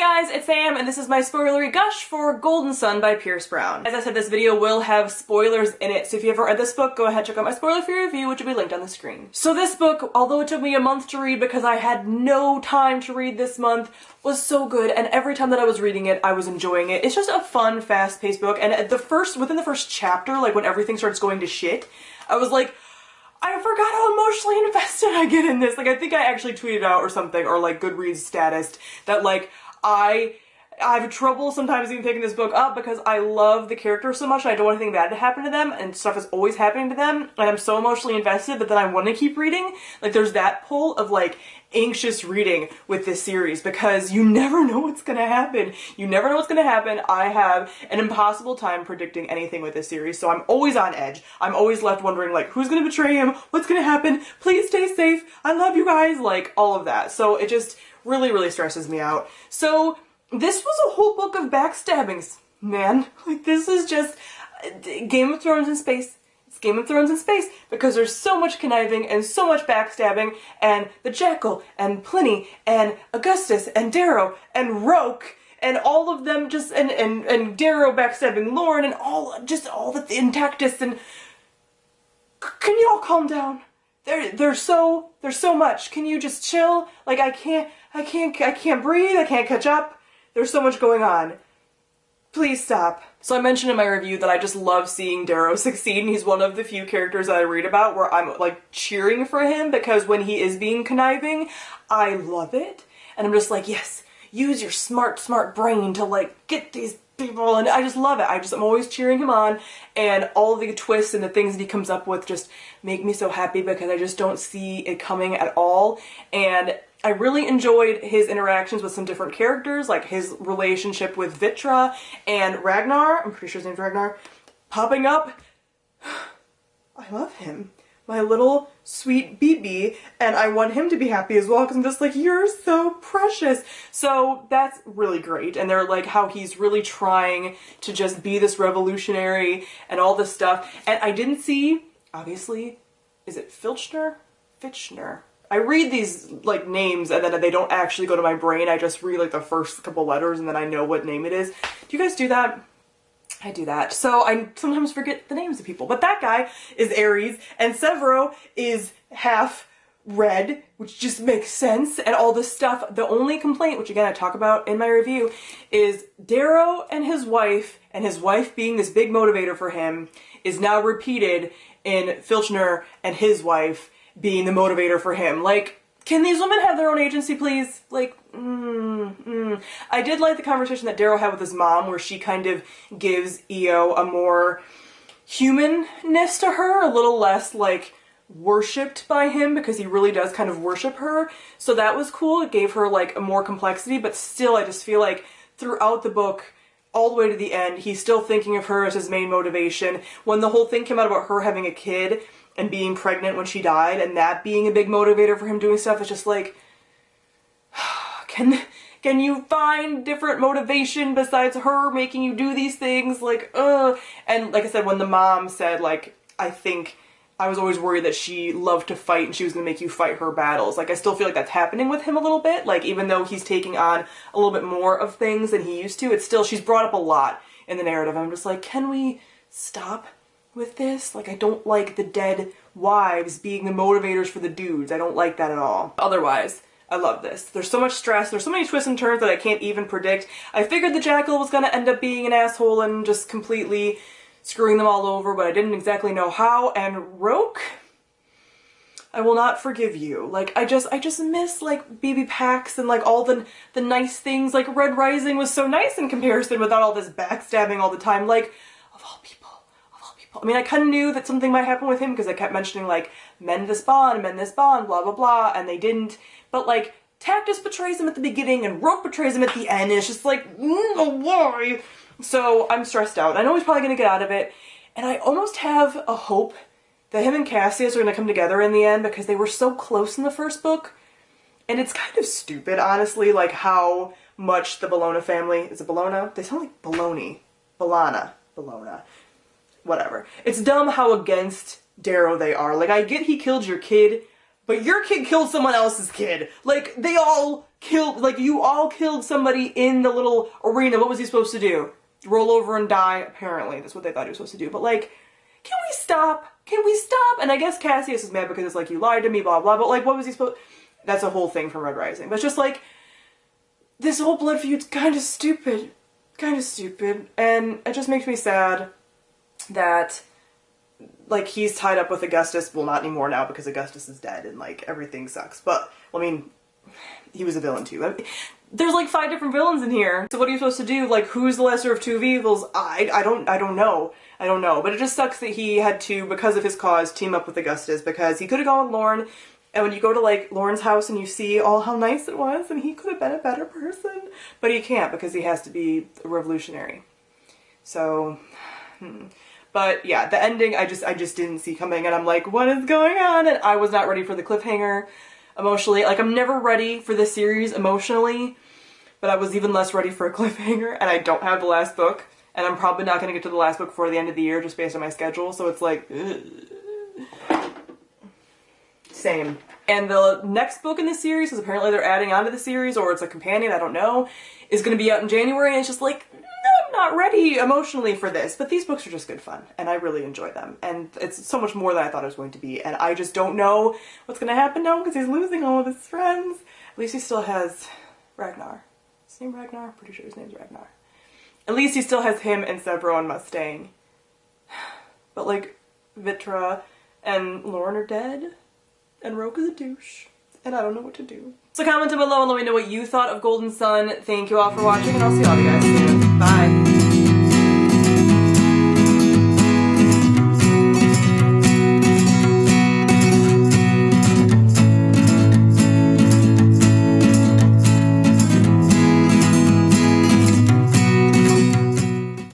guys, it's Sam, and this is my spoilery gush for Golden Sun by Pierce Brown. As I said, this video will have spoilers in it, so if you haven't read this book, go ahead and check out my spoiler-free review, which will be linked on the screen. So this book, although it took me a month to read because I had no time to read this month, was so good, and every time that I was reading it, I was enjoying it. It's just a fun, fast-paced book, and within the first chapter, like when everything starts going to shit, I was like, I forgot how emotionally invested I get in this. Like, I think I actually tweeted out or something, or like Goodreads status, that like, I have trouble sometimes even picking this book up because I love the characters so much and I don't want anything bad to happen to them, and stuff is always happening to them, and I'm so emotionally invested, but then I want to keep reading. Like, there's that pull of like anxious reading with this series because you never know what's gonna happen. You never know what's gonna happen. I have an impossible time predicting anything with this series, so I'm always on edge. I'm always left wondering, like, who's gonna betray him? What's gonna happen? Please stay safe. I love you guys. Like, all of that. So it just really, really stresses me out. So this was a whole book of backstabbings, man. Like, this is just Game of Thrones in space. It's Game of Thrones in space because there's so much conniving and so much backstabbing, and the Jackal and Pliny and Augustus and Darrow and Roke and all of them just and Darrow backstabbing Lauren and all the Intactus, and can you all calm down? There's so much. Can you just chill? Like, I can't breathe. I can't catch up. There's so much going on. Please stop. So I mentioned in my review that I just love seeing Darrow succeed, and he's one of the few characters that I read about where I'm like cheering for him, because when he is being conniving, I love it. And I'm just like, yes, use your smart brain to like get these people, and I just love it. I'm always cheering him on, and all the twists and the things that he comes up with just make me so happy because I just don't see it coming at all. And I really enjoyed his interactions with some different characters, like his relationship with Vitra and Ragnar, I'm pretty sure his name's Ragnar, popping up. I love him. My little sweet BB, and I want him to be happy as well because I'm just like, you're so precious. So that's really great, and they're like how he's really trying to just be this revolutionary and all this stuff. And I didn't see, obviously, is it Filchner? Fitchner. I read these like names and then they don't actually go to my brain. I just read like the first couple letters and then I know what name it is. Do you guys do that? I do that. So I sometimes forget the names of people. But that guy is Ares, and Severo is half red, which just makes sense, and all this stuff. The only complaint, which again I talk about in my review, is Darrow and his wife being this big motivator for him is now repeated in Filchner and his wife being the motivator for him. Like, can these women have their own agency, please? Like, I did like the conversation that Darrow had with his mom, where she kind of gives Io a more humanness to her, a little less, like, worshipped by him, because he really does kind of worship her. So that was cool. It gave her, like, a more complexity, but still, I just feel like throughout the book, all the way to the end, he's still thinking of her as his main motivation. When the whole thing came out about her having a kid and being pregnant when she died, and that being a big motivator for him doing stuff, it's just like, can you find different motivation besides her making you do these things? Like, And like I said, when the mom said, like, I think I was always worried that she loved to fight and she was gonna make you fight her battles. Like, I still feel like that's happening with him a little bit. Like, even though he's taking on a little bit more of things than he used to, it's still, she's brought up a lot in the narrative. I'm just like, can we stop with this? Like, I don't like the dead wives being the motivators for the dudes. I don't like that at all. Otherwise, I love this. There's so much stress, there's so many twists and turns that I can't even predict. I figured the Jackal was gonna end up being an asshole and just completely screwing them all over, but I didn't exactly know how. And Roke, I will not forgive you. Like, I just miss, like, baby Pax and, like, all the nice things. Like, Red Rising was so nice in comparison without all this backstabbing all the time. Like, of all people. I mean, I kind of knew that something might happen with him because I kept mentioning, like, mend this bond, blah, blah, blah, and they didn't. But, like, Tactus betrays him at the beginning and Roke betrays him at the end, and it's just like, why? So I'm stressed out. I know he's probably going to get out of it, and I almost have a hope that him and Cassius are going to come together in the end because they were so close in the first book. And it's kind of stupid, honestly, like how much the Bologna family, is it Bologna? They sound like baloney. Bologna. Whatever. It's dumb how against Darrow they are. Like, I get he killed your kid, but your kid killed someone else's kid. Like, they all killed, like, you all killed somebody in the little arena. What was he supposed to do? Roll over and die? Apparently, that's what they thought he was supposed to do. But, like, can we stop? Can we stop? And I guess Cassius is mad because it's like, you lied to me, blah, blah, but, like, what was he supposed... That's a whole thing from Red Rising. But it's just, like, this whole blood feud's kind of stupid. Kind of stupid. And it just makes me sad that, like, he's tied up with Augustus. Well, not anymore now because Augustus is dead and, like, everything sucks. But, well, I mean, he was a villain too. There's like 5 different villains in here. So what are you supposed to do? Like, who's the lesser of 2 evils? I don't know. I don't know. But it just sucks that he had to, because of his cause, team up with Augustus, because he could have gone with Lorne. And when you go to, like, Lorne's house and you see all how nice it was, and he could have been a better person, but he can't because he has to be a revolutionary. So, but yeah, the ending I just didn't see coming, and I'm like, what is going on? And I was not ready for the cliffhanger emotionally. Like, I'm never ready for this series emotionally, but I was even less ready for a cliffhanger, and I don't have the last book, and I'm probably not going to get to the last book before the end of the year just based on my schedule, so it's like, ugh. Same. And the next book in the series, because apparently they're adding on to the series, or it's a companion, I don't know, is going to be out in January, and it's just like, no, I'm not ready emotionally for this. But these books are just good fun, and I really enjoy them. And it's so much more than I thought it was going to be, and I just don't know what's going to happen now, because he's losing all of his friends. At least he still has Ragnar. Is his name Ragnar? Pretty sure his name's Ragnar. At least he still has him and Severo and Mustang. But, like, Vitra and Lorne are dead. And Roke is a douche, and I don't know what to do. So comment down below and let me know what you thought of Golden Sun. Thank you all for watching, and I'll see all of you guys soon. Bye!